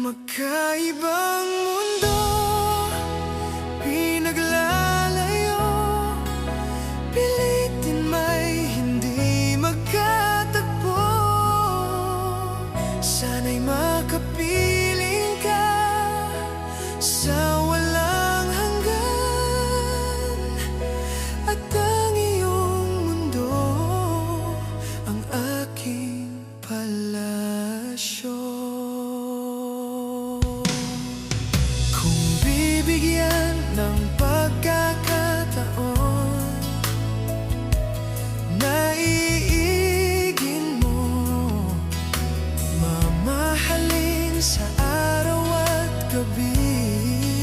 Magkaibang mundo, pinaglalayo, pilitin may hindi magkatagpo. Sana'y makapiling ka sa walang hanggan, at ang iyong mundo ang aking palasyo. Bibigyan ng pagkakataon, naiigin mo, mamahalin sa araw at gabi,